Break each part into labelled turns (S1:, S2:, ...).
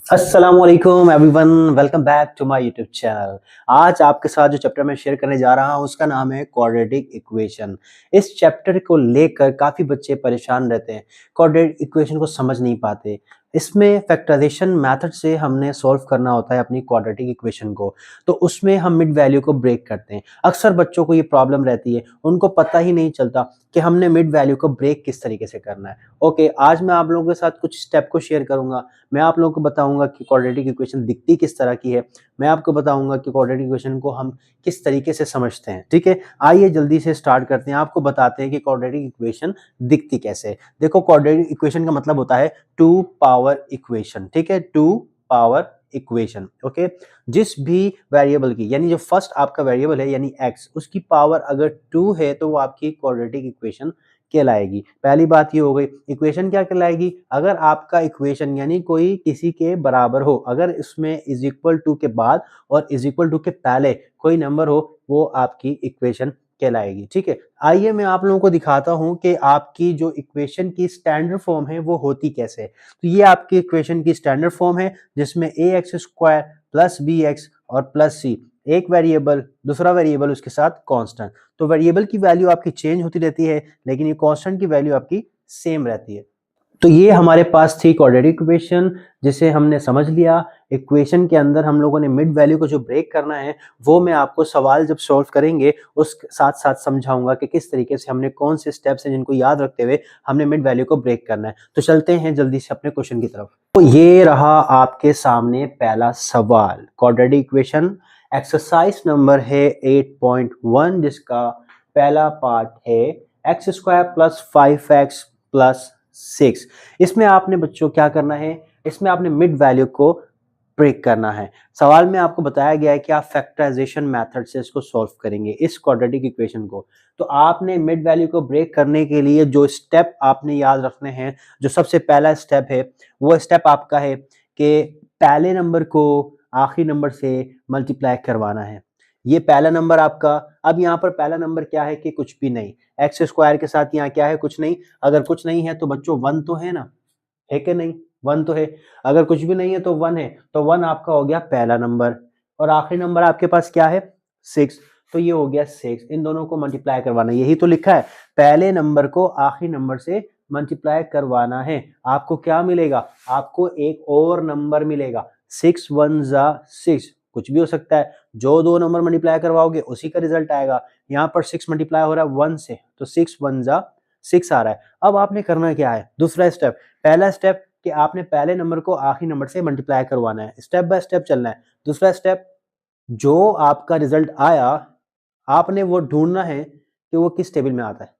S1: अस्सलामुअलैकुम everyone, welcome back to my YouTube channel. आज आपके साथ जो चैप्टर मैं शेयर करने जा रहा हूं उसका नाम है क्वाड्रेटिक इक्वेशन। इस चैप्टर को लेकर काफ़ी बच्चे परेशान रहते हैं, क्वाड्रेटिक इक्वेशन को समझ नहीं पाते। इसमें फैक्टराइजेशन मेथड से हमने सॉल्व करना होता है अपनी क्वाड्रेटिक इक्वेशन को, तो उसमें हम मिड वैल्यू को ब्रेक करते हैं। अक्सर बच्चों को ये प्रॉब्लम रहती है, उनको पता ही नहीं चलता कि हमने मिड वैल्यू को ब्रेक किस तरीके से करना है। ओके, आज मैं आप लोगों के साथ कुछ स्टेप को शेयर करूंगा। मैं आप लोगों को बताऊंगा कि क्वाड्रेटिक इक्वेशन दिखती किस तरह की है। मैं आपको बताऊंगा कि क्वाड्रेटिक इक्वेशन को हम किस तरीके से समझते हैं। ठीक है, आइए जल्दी से स्टार्ट करते हैं। आपको बताते हैं कि क्वाड्रेटिक इक्वेशन दिखती कैसे है। देखो, क्वाड्रेटिक इक्वेशन का मतलब होता है टू पावर इक्वेशन। ठीक है, टू पावर इक्वेशन। ओके, जिस भी वेरिएबल की, यानी जो फर्स्ट आपका वेरिएबल है यानी x, उसकी पावर अगर 2 है तो वो आपकी क्वाड्रेटिक इक्वेशन कहलाएगी। पहली बात ये हो गई। इक्वेशन क्या कहलाएगी? अगर आपका इक्वेशन यानी कोई किसी के बराबर हो, अगर इसमें इज इक्वल टू के बाद और इज इक्वल टू के पहले कोई नंबर हो, वो आपकी इक्वेशन कहलाएगी। ठीक है, आइए मैं आप लोगों को दिखाता हूं कि आपकी जो इक्वेशन की स्टैंडर्ड फॉर्म है वो होती कैसे है। तो ये आपकी इक्वेशन की स्टैंडर्ड फॉर्म है जिसमें a x square plus b x और प्लस सी, एक वेरिएबल दूसरा वेरिएबल उसके साथ कांस्टेंट। तो वेरिएबल की वैल्यू आपकी चेंज होती रहती है लेकिन ये कांस्टेंट की वैल्यू आपकी सेम रहती है। तो ये हमारे पास थी क्वाड्रेटिक इक्वेशन जिसे हमने समझ लिया। इक्वेशन के अंदर हम लोगों ने मिड वैल्यू को जो ब्रेक करना है वो मैं आपको सवाल जब सॉल्व करेंगे उस साथ साथ समझाऊंगा कि किस तरीके से हमने कौन से स्टेप्स हैं जिनको याद रखते हुए हमने मिड वैल्यू को ब्रेक करना है। तो चलते हैं जल्दी से अपने क्वेश्चन की तरफ। तो ये रहा आपके सामने पहला सवाल, क्वाड्रेटिक इक्वेशन। एक्सरसाइज नंबर है 8.1 जिसका पहला पार्ट है x square plus 5x plus 6। इसमें आपने बच्चों क्या करना है? इसमें आपने मिड वैल्यू को ब्रेक करना है। सवाल में आपको बताया गया है कि आप फैक्टराइजेशन मेथड से इसको सॉल्व करेंगे इस क्वाड्रेटिक इक्वेशन को। तो आपने मिड वैल्यू को ब्रेक करने के लिए जो स्टेप आपने याद रखने हैं, जो सबसे पहला स्टेप है वो स्टेप आपका है कि पहले नंबर को आखिरी नंबर से मल्टीप्लाई करवाना है। ये पहला नंबर आपका। अब यहाँ पर पहला नंबर क्या है कि कुछ भी नहीं, एक्स स्क्वायर के साथ यहाँ क्या है? कुछ नहीं। अगर कुछ नहीं है तो बच्चों वन तो है ना, है कि नहीं? वन तो है। अगर कुछ भी नहीं है तो वन है, तो वन आपका हो गया पहला नंबर। और आखिरी नंबर आपके पास क्या है? 6। तो ये हो गया 6। इन दोनों को मल्टीप्लाई करवाना, यही तो लिखा है, पहले नंबर को आखिरी नंबर से मल्टीप्लाई करवाना है। आपको क्या मिलेगा? आपको एक और नंबर मिलेगा। 6 1 जा 6, कुछ भी हो सकता है। जो दो नंबर मल्टीप्लाई करवाओगे उसी का रिजल्ट आएगा। यहाँ पर 6 मल्टीप्लाई हो रहा है 1 से, तो 6 1 जा 6 आ रहा है। अब आपने करना क्या है? दूसरा स्टेप। पहला स्टेप कि आपने पहले नंबर को आखिरी नंबर से मल्टीप्लाई करवाना है, स्टेप बाय स्टेप चलना है। दूसरा स्टेप, जो आपका रिजल्ट आया आपने वो ढूंढना है कि वो किस टेबल में आता है।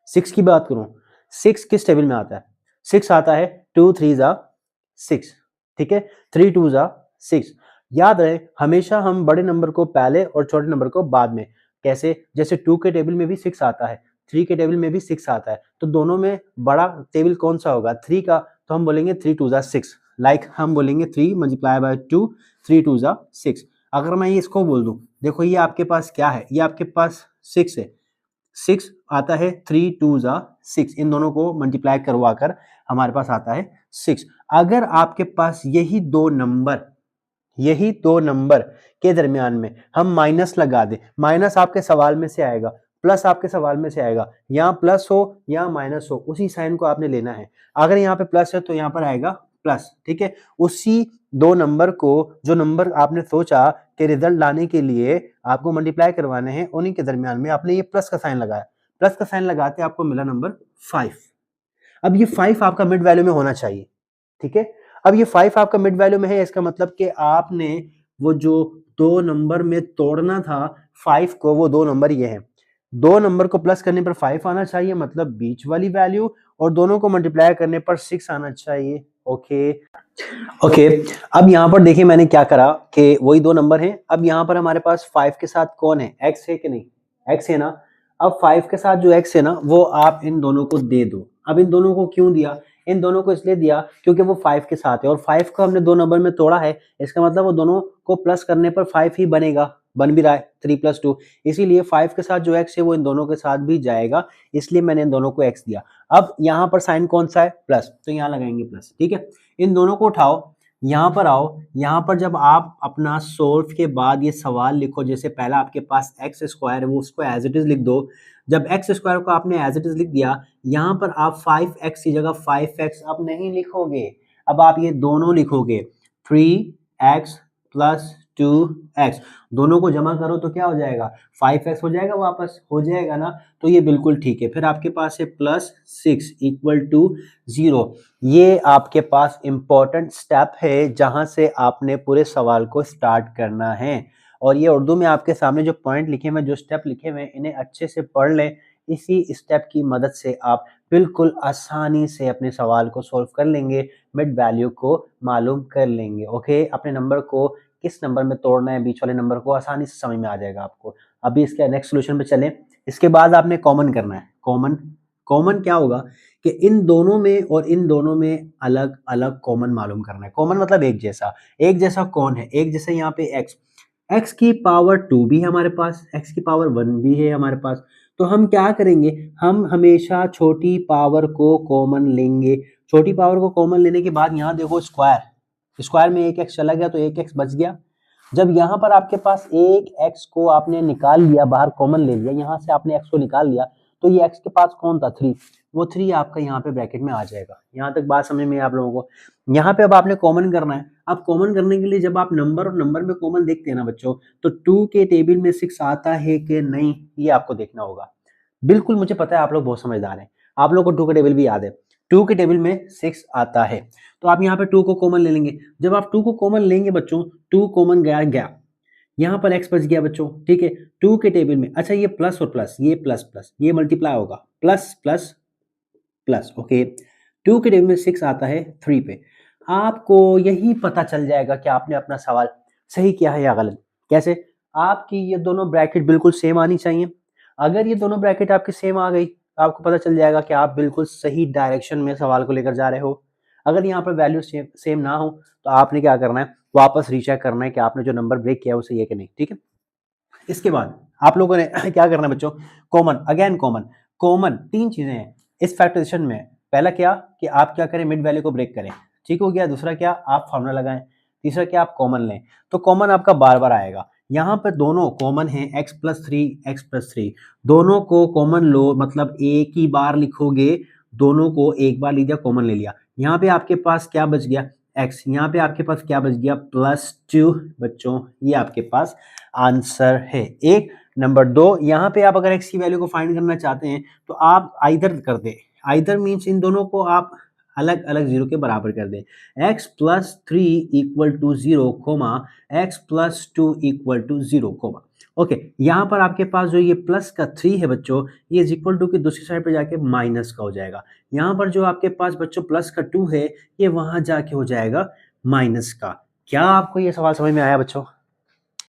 S1: 6 की बात करूं, 6 किस टेबल में आता है? 6 आता है 2 3 जा 6। ठीक है, 3 2 जा 6। याद रहे हमेशा हम बड़े नंबर को पहले और छोटे नंबर को बाद में। कैसे? जैसे 2 के टेबल में भी 6 आता है, 3 के टेबल में भी 6 आता है, तो दोनों में बड़ा टेबल कौन सा होगा? 3 का। तो हम बोलेंगे 3 2 जा 6। लाइक हम बोलेंगे 3 मल्टीप्लाई बाय 2, 3 2 जा 6। अगर मैं ये इसको बोल दूं, देखो ये आपके पास क्या है? ये आपके पास 6 है। 6 आता है, 3 2 जा 6, इन दोनों को मल्टीप्लाई करवा कर हमारे पास आता है 6। अगर आपके पास यही दो नंबर के दरमियान में हम माइनस लगा दें, माइनस आपके सवाल में से आएगा, प्लस आपके सवाल में से आएगा, यहाँ प्लस हो या माइनस हो उसी साइन को आपने लेना है। अगर यहाँ पे प्लस है तो यहाँ पर आएगा प्लस। ठीक है, उसी दो नंबर को, जो नंबर आपने सोचा कि रिजल्ट लाने के लिए आपको मल्टीप्लाई करवाने हैं, उन्हीं के दरमियान में आपने ये प्लस का साइन लगाया। प्लस का साइन लगाते आपको मिला नंबर 5। अब ये 5 आपका मिड वैल्यू में होना चाहिए। ठीक है, अब ये 5 आपका मिड वैल्यू में है, इसका मतलब कि आपने वो जो दो नंबर में तोड़ना था 5 को, वो दो नंबर ये हैं। दो नंबर को प्लस करने पर 5 आना चाहिए, मतलब बीच वाली वैल्यू, और दोनों को मल्टीप्लाई करने पर 6 आना चाहिए। ओके ओके, अब यहाँ पर देखिए मैंने क्या करा कि वही दो नंबर हैं। अब यहाँ पर हमारे पास 5 के साथ कौन है? x है कि नहीं? x है ना। अब 5 के साथ जो x है ना वो आप इन दोनों को दे दो। अब इन दोनों को क्यों दिया? इन दोनों को इसलिए दिया क्योंकि वो 5 के साथ है और 5 को हमने दो नंबर में तोड़ा है, इसका मतलब वो दोनों को प्लस करने पर 5 ही बनेगा, बन भी रहा है 3 + 2। इसीलिए 5 के साथ जो x है वो इन दोनों के साथ भी जाएगा, इसलिए मैंने इन दोनों को x दिया। अब यहाँ पर साइन कौन सा है? प्लस, तो यहाँ लगाएंगे प्लस। ठीक है, इन दोनों को उठाओ, यहाँ पर आओ, यहाँ पर जब आप अपना सोल्व के बाद ये सवाल लिखो, जैसे पहला आपके पास एक्स स्क्वायर है वो उसको एज इट इज लिख दो। जब एक्स स्क्वायर को आपने एज इट इज लिख दिया, यहाँ पर आप 5x की जगह 5x अब नहीं लिखोगे, अब आप ये दोनों लिखोगे 3x प्लस 2x, दोनों को जमा करो तो क्या हो जाएगा 5x हो जाएगा, वापस हो जाएगा ना, तो ये बिल्कुल ठीक है। फिर आपके पास है +6 इक्वल टू 0। ये आपके पास इंपॉर्टेंट स्टेप है जहां से आपने पूरे सवाल को स्टार्ट करना है, और ये उर्दू में आपके सामने जो पॉइंट लिखे हुए, जो स्टेप लिखे हुए हैं, इन्हें अच्छे से पढ़ लें। इसी स्टेप की मदद से आप बिल्कुल आसानी से अपने सवाल को सॉल्व कर लेंगे, मिड वैल्यू को मालूम कर लेंगे। ओके, अपने नंबर को किस नंबर में तोड़ना है, बीच वाले नंबर को आसानी से समझ में आ जाएगा आपको। अभी इसके नेक्स्ट सोल्यूशन पे चलें। इसके बाद आपने कॉमन करना है। कॉमन कॉमन क्या होगा कि इन दोनों में और इन दोनों में अलग अलग कॉमन मालूम करना है। कॉमन मतलब एक जैसा, एक जैसा कौन है, एक जैसे यहाँ पे x की पावर 2 भी है हमारे पास, x की पावर 1 भी है हमारे पास, तो हम क्या करेंगे, हम हमेशा छोटी पावर को कॉमन लेंगे। छोटी पावर को कॉमन लेने के बाद यहाँ देखो स्क्वायर, स्क्वायर में एक x चला गया तो एक x बच गया। जब यहाँ पर आपके पास एक x को आपने निकाल लिया, बाहर कॉमन ले लिया, यहाँ से आपने x को निकाल लिया, तो ये x के पास कौन था 3, वो 3 आपका यहाँ पे ब्रैकेट में आ जाएगा। यहाँ तक बात समझ में आप लोगों को। यहाँ पे अब आपने कॉमन करना है। अब कॉमन करने के लिए जब आप नंबर और नंबर में कॉमन देखते हैं ना बच्चों, तो 2 के टेबल में 6 आता है कि नहीं, ये आपको देखना होगा। बिल्कुल मुझे पता है आप लोग बहुत समझदार हैं, आप लोग को 2 का टेबल भी याद है। 2 के टेबल में 6 आता है, तो आप यहाँ पे 2 को कॉमन ले लेंगे। जब आप 2 को कॉमन लेंगे बच्चों, 2 कॉमन गया गया, यहाँ पर x बच गया बच्चों, ठीक है। 2 के टेबल में, अच्छा ये प्लस और प्लस, ये प्लस प्लस, ये मल्टीप्लाई होगा, प्लस प्लस प्लस, ओके। 2 के टेबल में 6 आता है 3 पे। आपको यही पता चल जाएगा कि आपने अपना सवाल सही किया है या गलत। कैसे? आपकी ये दोनों ब्रैकेट बिल्कुल सेम आनी चाहिए। अगर ये दोनों ब्रैकेट आपकी सेम आ गई, आपको पता चल जाएगा कि आप बिल्कुल सही डायरेक्शन में सवाल को लेकर जा रहे हो। अगर यहाँ पर वैल्यू सेम ना हो, तो आपने क्या करना है, वापस रीचेक करना है कि आपने जो नंबर ब्रेक किया है वो सही है कि नहीं, ठीक है। इसके बाद आप लोगों ने क्या करना है बच्चों, कॉमन, अगेन कॉमन। कॉमन 3 चीजें हैं इस फैक्टराइजेशन में। पहला क्या कि आप क्या करें, मिड वैल्यू को ब्रेक करें, ठीक हो गया। दूसरा क्या, आप फॉर्मूला लगाएं। तीसरा क्या, आप कॉमन लें। तो कॉमन आपका बार बार आएगा। यहाँ पर दोनों कॉमन है, x+3 दोनों को कॉमन लो, मतलब एक ही बार लिखोगे, दोनों को एक बार लिया, कॉमन ले लिया। यहाँ पे आपके पास क्या बच गया, x, यहाँ पे आपके पास क्या बच गया, +2 बच्चों, ये आपके पास आंसर है। एक नंबर 2, यहाँ पे आप अगर x की वैल्यू को फाइंड करना चाहते हैं तो आप आइदर कर दे, आइदर मीन्स इन दोनों को आप अलग अलग 0 के बराबर कर दें। x+3 equal to 0 comma x+2 equal to 0 comma, okay. यहाँ पर आपके पास जो ये प्लस का 3 है बच्चों, ये इक्वल टू की दूसरी साइड पे जाके माइनस का हो जाएगा। यहाँ पर जो आपके पास बच्चों प्लस का 2 है, ये वहां जाके हो जाएगा माइनस का। क्या आपको ये सवाल समझ में आया बच्चों?